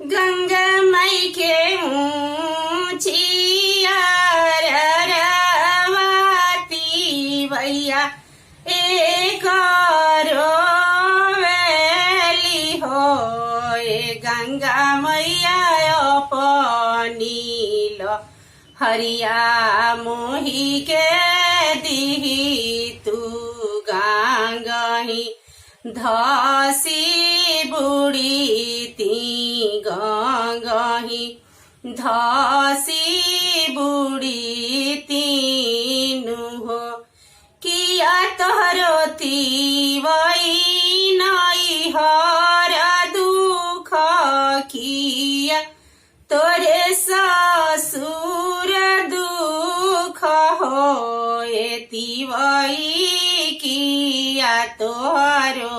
गंगा माई के ऊँची अररवाती भैया एक रोवेली हो। ए गंगा मैया अपनी लो हरिया मोही के दिही तू गांगही धसी बुढ़ी ती गंगही धसी बुढ़ी तीनु हो। किया तोहरो तीवई नई हर दुख किया तोरे ससुर दुख हो। ए तीवई किया तोहरो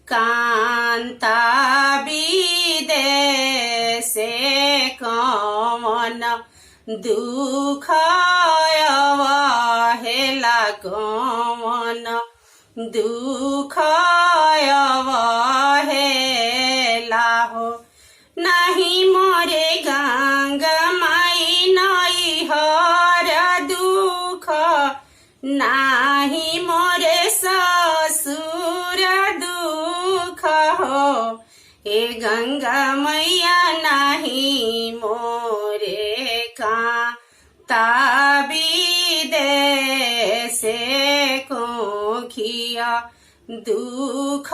कांता विदेशे कमन दुख अवहेला कमन दुख अवहेला हो। नहीं मोरे गंगा माई नई हर दुख नाही मोरे ससुर दुख हो। ए गंगा मैया नाही मोरे कांता विदेशे कोखिया दुख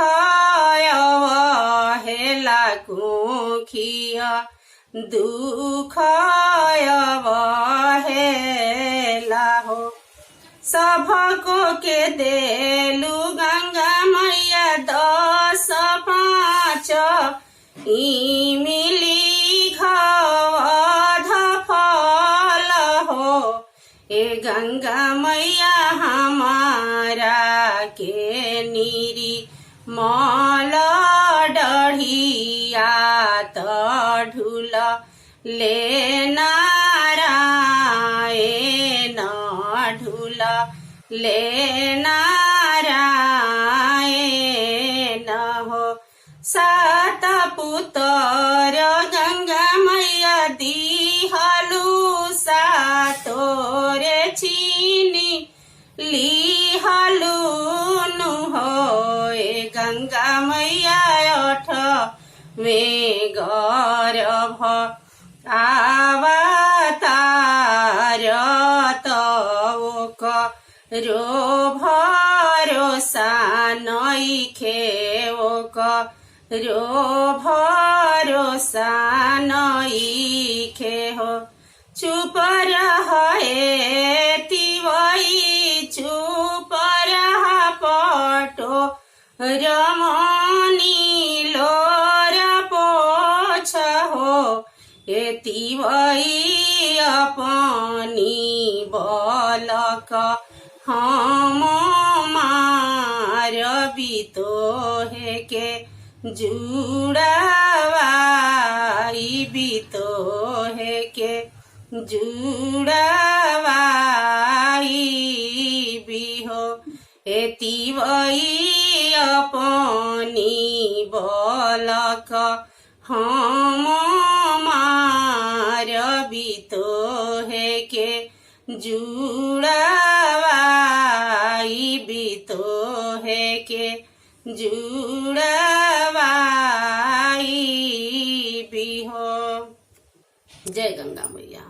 अवहेला कोखिया दुख अवहेला हो। सबको के देलू गंगा मैया 10 5 मिली घवध फल हो। ए गंगा मैया हमारा के नीरी मल डढ़िया त ढूल ले नारायण ढूल ले नारायण हो। 7 पुत्र गंगा मैया दिहलु सातोरे चीनी लिहलु नु हो। ए गंगा मैया 8वें गर्भ अवतार रो भरोसा नइखे रो भरोसा नइखे हो। चुप रहे तिवई चुप रह पटो रमनी लोर पोछ हो। ए तिवई अपनी बलक हम मारबी तोहे के जुड़वाई भी तोहे के जुड़वाई भी हो। ए तिवई अपनी बलक हम मारबी तोहे के जुड़वाई भी तोहे के जुड़वाई भी हो। जय गंगा मैया।